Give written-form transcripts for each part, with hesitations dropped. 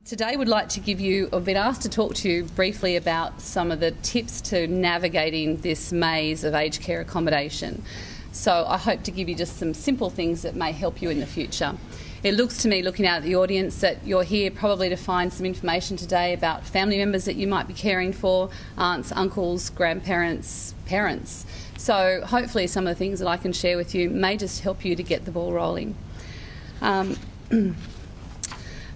Today we'd like to give you, I've been asked to talk to you briefly about some of the tips to navigating this maze of aged care accommodation. So I hope to give you just some simple things that may help you in the future. It looks to me, looking out at the audience, that you're here probably to find some information today about family members that you might be caring for, aunts, uncles, grandparents, parents. So hopefully some of the things that I can share with you may just help you to get the ball rolling.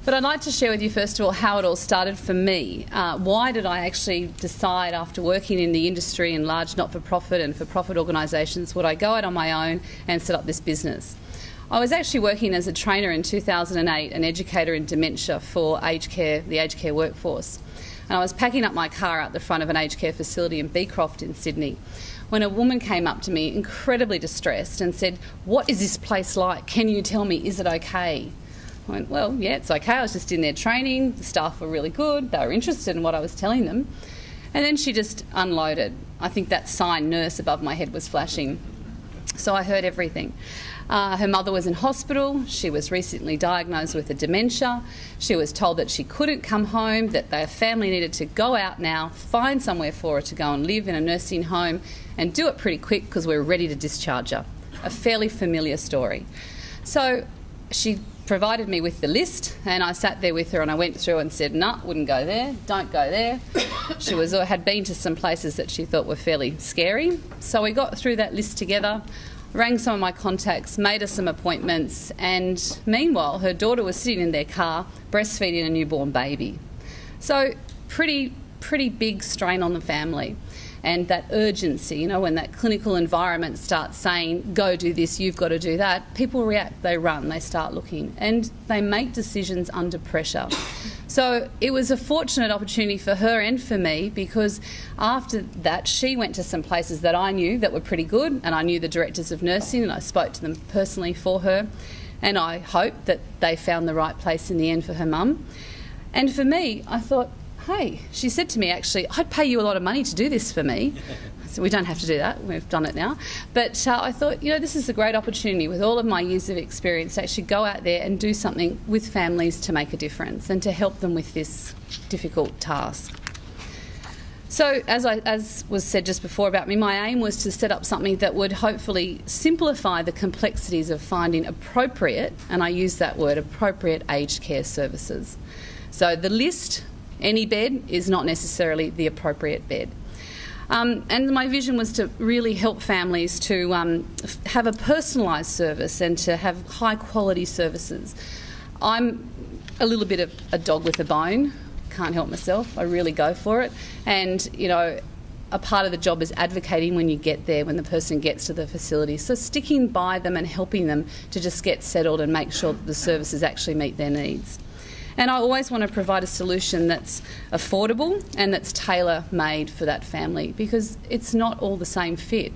But I'd like to share with you first of all how it all started for me. Why did I actually decide, after working in the industry in large not-for-profit and for-profit organisations, would I go out on my own and set up this business? I was actually working as a trainer in 2008, an educator in dementia for aged care, the aged care workforce. And I was packing up my car out the front of an aged care facility in Beecroft in Sydney when a woman came up to me incredibly distressed and said, "What is this place like? Can you tell me, is it okay?" I went, "Well, yeah, it's okay. I was just in there training. The staff were really good. They were interested in what I was telling them." And then she just unloaded. I think that sign nurse above my head was flashing. So I heard everything. Her mother was in hospital. She was recently diagnosed with a dementia. She was told that she couldn't come home, that their family needed to go out now, find somewhere for her to go and live in a nursing home and do it pretty quick because we're ready to discharge her. A fairly familiar story. So she provided me with the list, and I sat there with her and I went through and said, "No, wouldn't go there, don't go there." She had been to some places that she thought were fairly scary. So we got through that list together, rang some of my contacts, made her some appointments, and meanwhile her daughter was sitting in their car breastfeeding a newborn baby. So pretty big strain on the family. And that urgency, you know, when that clinical environment starts saying, "Go do this, you've got to do that," people react, they run, they start looking, and they make decisions under pressure. So it was a fortunate opportunity for her and for me, because after that she went to some places that I knew that were pretty good, and I knew the directors of nursing and I spoke to them personally for her, and I hoped that they found the right place in the end for her mum. And for me, I thought, hey, she said to me, actually, "I'd pay you a lot of money to do this for me." So we don't have to do that, we've done it now. But I thought, you know, this is a great opportunity with all of my years of experience to actually go out there and do something with families to make a difference and to help them with this difficult task. So as was said just before about me, my aim was to set up something that would hopefully simplify the complexities of finding appropriate, and I use that word, appropriate aged care services. So the list, any bed, is not necessarily the appropriate bed. And my vision was to really help families to have a personalised service and to have high quality services. I'm a little bit of a dog with a bone, can't help myself, I really go for it. And, you know, a part of the job is advocating when you get there, when the person gets to the facility. So sticking by them and helping them to just get settled and make sure that the services actually meet their needs. And I always want to provide a solution that's affordable and that's tailor-made for that family, because it's not all the same fit.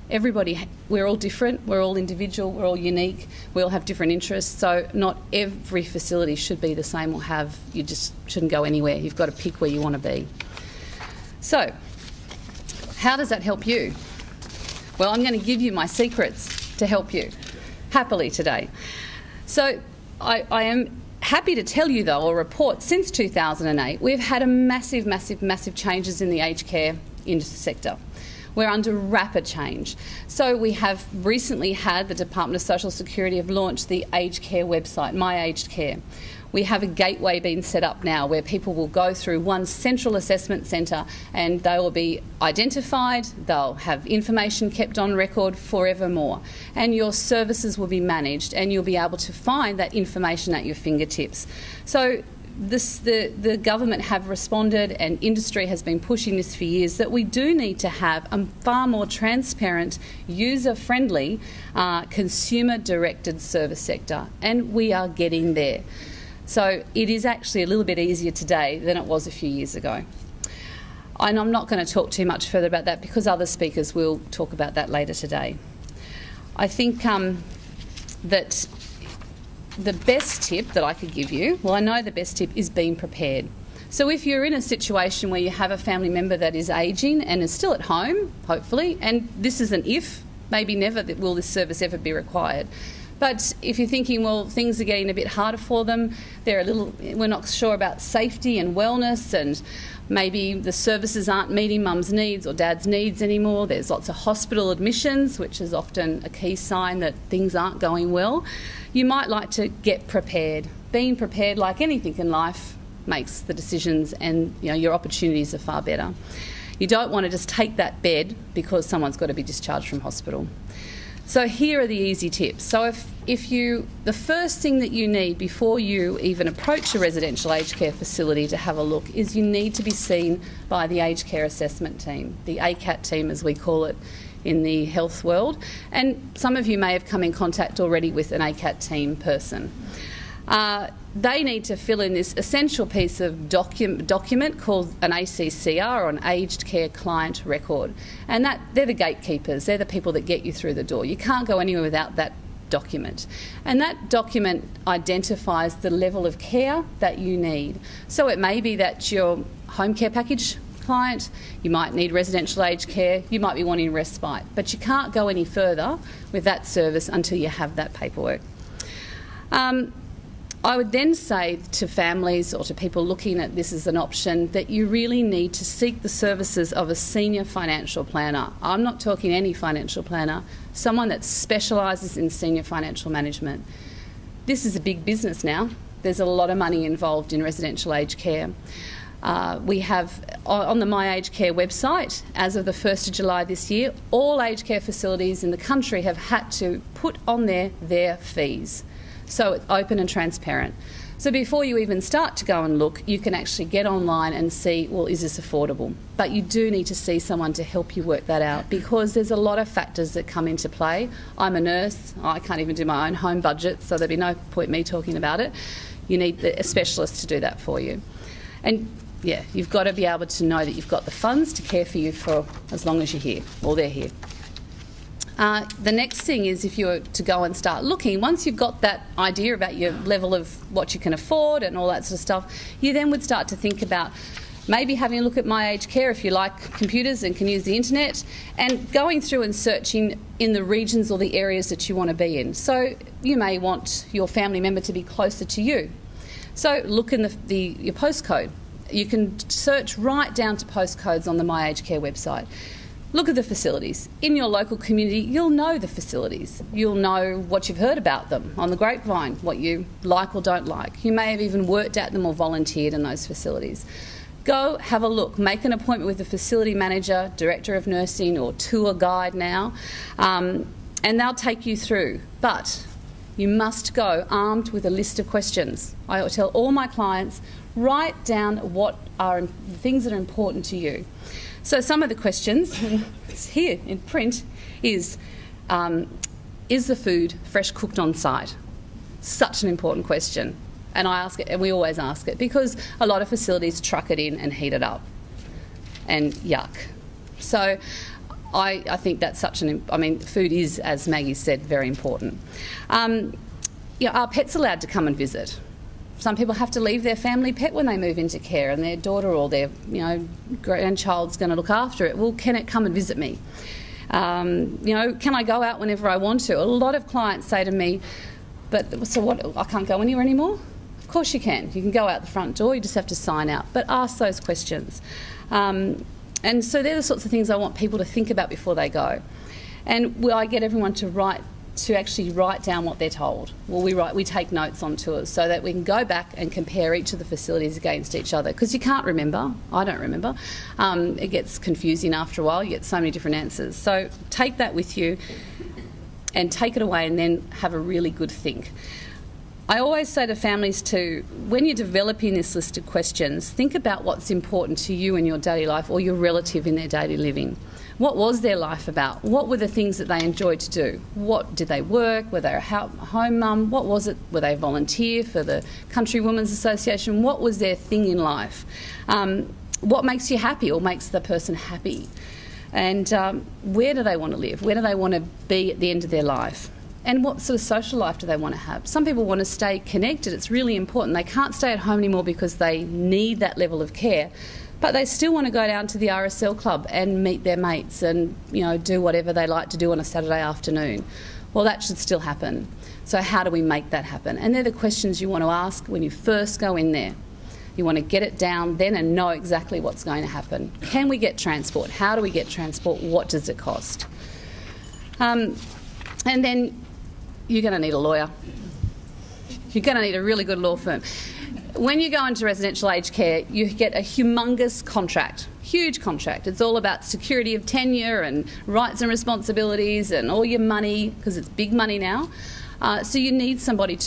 We're all different, we're all individual, we're all unique, we all have different interests, so not every facility should be the same or you just shouldn't go anywhere. You've got to pick where you want to be. So, how does that help you? Well, I'm going to give you my secrets to help you, happily today. So, I am happy to tell you, though, or report, since 2008, we've had a massive changes in the aged care sector. We're under rapid change. So we have recently had the Department of Social Security have launched the aged care website, My Aged Care. We have a gateway being set up now where people will go through one central assessment centre and they will be identified, they'll have information kept on record forevermore, and your services will be managed and you'll be able to find that information at your fingertips. So the government have responded and industry has been pushing this for years, that we do need to have a far more transparent, user-friendly, consumer-directed service sector, and we are getting there. So it is actually a little bit easier today than it was a few years ago. And I'm not going to talk too much further about that because other speakers will talk about that later today. I think that the best tip that I could give you, well, I know the best tip is being prepared. So if you're in a situation where you have a family member that is ageing and is still at home, hopefully, and this is an if, maybe never will this service ever be required, But if you're thinking, well, things are getting a bit harder for them, we're not sure about safety and wellness, and maybe the services aren't meeting mum's needs or dad's needs anymore. There's lots of hospital admissions, which is often a key sign that things aren't going well. You might like to get prepared. Being prepared, like anything in life, makes the decisions, and your opportunities are far better. You don't want to just take that bed because someone's got to be discharged from hospital. So here are the easy tips. So the first thing that you need before you even approach a residential aged care facility to have a look is you need to be seen by the aged care assessment team, the ACAT team as we call it in the health world. And some of you may have come in contact already with an ACAT team person. They need to fill in this essential piece of document called an ACCR, or an Aged Care Client Record. And they're the gatekeepers. They're the people that get you through the door. You can't go anywhere without that document. And that document identifies the level of care that you need. So it may be that your home care package client, you might need residential aged care, you might be wanting respite. But you can't go any further with that service until you have that paperwork. I would then say to families or to people looking at this as an option that you really need to seek the services of a senior financial planner. I'm not talking any financial planner, someone that specialises in senior financial management. This is a big business now. There's a lot of money involved in residential aged care. We have, on the My Aged Care website, as of the 1st of July this year, all aged care facilities in the country have had to put on there their fees. So it's open and transparent. So before you even start to go and look, you can actually get online and see, well, is this affordable? But you do need to see someone to help you work that out, because there's a lot of factors that come into play. I'm a nurse. I can't even do my own home budget, so there'd be no point me talking about it. You need a specialist to do that for you. And yeah, you've got to be able to know that you've got the funds to care for you for as long as you're here, or they're here. The next thing is, if you were to go and start looking, once you've got that idea about your level of what you can afford and all that sort of stuff, you then would start to think about maybe having a look at My Aged Care if you like computers and can use the internet, and going through and searching in the regions or the areas that you want to be in. So you may want your family member to be closer to you. So look in your postcode. You can search right down to postcodes on the My Aged Care website. Look at the facilities. In your local community, you'll know the facilities. You'll know what you've heard about them on the grapevine, what you like or don't like. You may have even worked at them or volunteered in those facilities. Go have a look. Make an appointment with the facility manager, director of nursing, or tour guide now, and they'll take you through. But you must go armed with a list of questions. I tell all my clients, write down what are the things that are important to you. So some of the questions, it's here in print, is the food fresh cooked on site? Such an important question. And I ask it, and we always ask it, because a lot of facilities truck it in and heat it up. And yuck. So I think that's food is, as Maggie said, very important. Are pets allowed to come and visit? Some people have to leave their family pet when they move into care, and their daughter or their grandchild's going to look after it. Well, can it come and visit me? Can I go out whenever I want to? A lot of clients say to me, but so what, I can't go anywhere anymore? Of course you can. You can go out the front door, you just have to sign out. But ask those questions. And so they're the sorts of things I want people to think about before they go. And I get everyone to actually write down what they're told. Well, we take notes on tours so that we can go back and compare each of the facilities against each other, because you can't remember. I don't remember. It gets confusing after a while. You get so many different answers. So take that with you and take it away, and then have a really good think. I always say to families when you're developing this list of questions, think about what's important to you in your daily life, or your relative in their daily living. What was their life about? What were the things that they enjoyed to do? What did they work? Were they a home mum? What was it? Were they a volunteer for the Country Women's Association? What was their thing in life? What makes you happy or makes the person happy? And where do they want to live? Where do they want to be at the end of their life? And what sort of social life do they want to have? Some people want to stay connected. It's really important. They can't stay at home anymore because they need that level of care, but they still want to go down to the RSL club and meet their mates and do whatever they like to do on a Saturday afternoon. Well, that should still happen. So how do we make that happen? And they're the questions you want to ask when you first go in there. You want to get it down then and know exactly what's going to happen. Can we get transport? How do we get transport? What does it cost? And then you're going to need a lawyer. You're going to need a really good law firm. When you go into residential aged care, you get a humongous contract, huge contract. It's all about security of tenure and rights and responsibilities and all your money, because it's big money now. So you need somebody.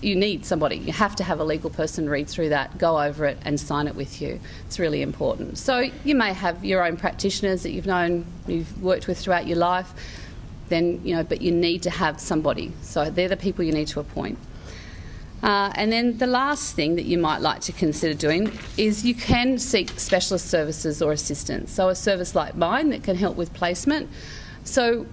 You have to have a legal person read through that, go over it and sign it with you. It's really important. So you may have your own practitioners that you've worked with throughout your life, then, but you need to have somebody. So they're the people you need to appoint. And then the last thing that you might like to consider doing is you can seek specialist services or assistance. So a service like mine that can help with placement. So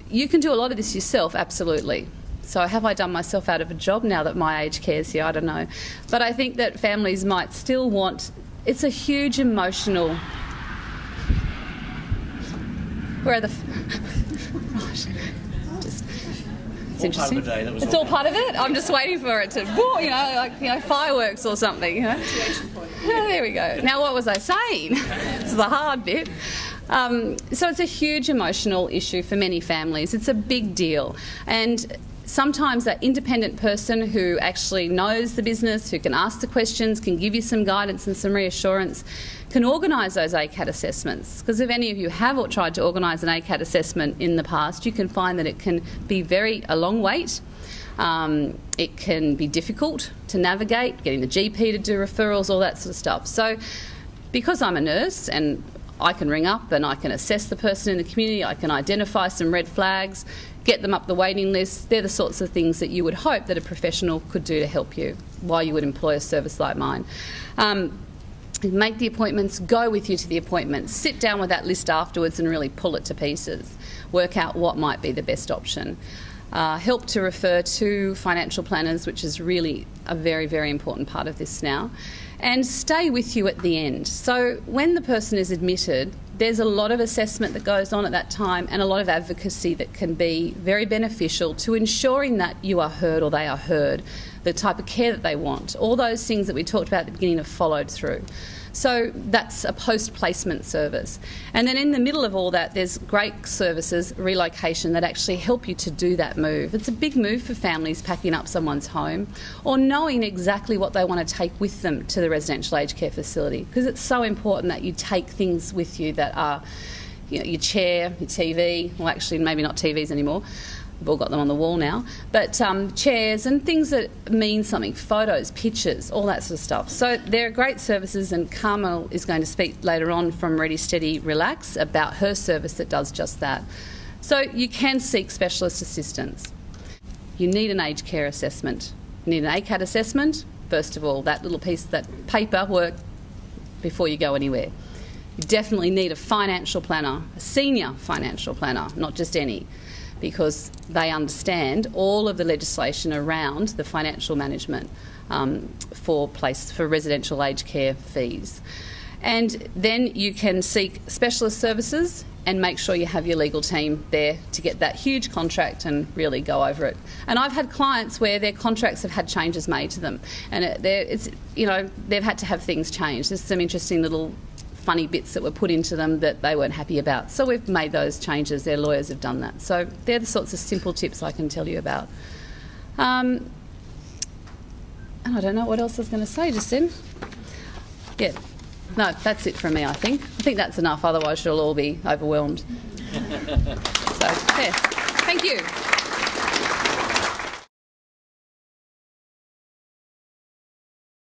you can do a lot of this yourself, absolutely. So have I done myself out of a job now that my aged care is here? I don't know. But I think that families might still want... It's a huge emotional... Where are the... Right. It's interesting. It's all part of it. I'm just waiting for it to, fireworks or something. There we go. Now, what was I saying? It's the hard bit. So it's a huge emotional issue for many families. It's a big deal. And sometimes that independent person who actually knows the business, who can ask the questions, can give you some guidance and some reassurance, can organise those ACAT assessments. Because if any of you have tried to organise an ACAT assessment in the past, you can find that it can be a long wait. It can be difficult to navigate, getting the GP to do referrals, all that sort of stuff. So because I'm a nurse and I can ring up and I can assess the person in the community, I can identify some red flags, get them up the waiting list. They're the sorts of things that you would hope that a professional could do to help you while you would employ a service like mine. Make the appointments, go with you to the appointments, sit down with that list afterwards and really pull it to pieces. Work out what might be the best option. Help to refer to financial planners, which is really a very, very important part of this now. And stay with you at the end. So when the person is admitted, there's a lot of assessment that goes on at that time and a lot of advocacy that can be very beneficial to ensuring that you are heard or they are heard, the type of care that they want. All those things that we talked about at the beginning are followed through. So that's a post-placement service. And then in the middle of all that, there's great services, relocation, that actually help you to do that move. It's a big move for families packing up someone's home or knowing exactly what they want to take with them to the residential aged care facility, because it's so important that you take things with you that are, your chair, your TV, well actually maybe not TVs anymore, we've all got them on the wall now, but chairs and things that mean something, photos, pictures, all that sort of stuff. So they're great services, and Carmel is going to speak later on from Ready, Steady, Relax about her service that does just that. So you can seek specialist assistance. You need an aged care assessment. You need an ACAT assessment, first of all, that little piece, that paperwork before you go anywhere. You definitely need a financial planner, a senior financial planner, not just any, because they understand all of the legislation around the financial management for residential aged care fees. And then you can seek specialist services and make sure you have your legal team there to get that huge contract and really go over it. And I've had clients where their contracts have had changes made to them, and they've had to have things changed. There's some interesting little funny bits that were put into them that they weren't happy about. So we've made those changes. Their lawyers have done that. So they're the sorts of simple tips I can tell you about. And I don't know what else I was going to say just then. Yeah. No, that's it from me, I think. I think that's enough, otherwise you'll all be overwhelmed. So, yeah. Thank you.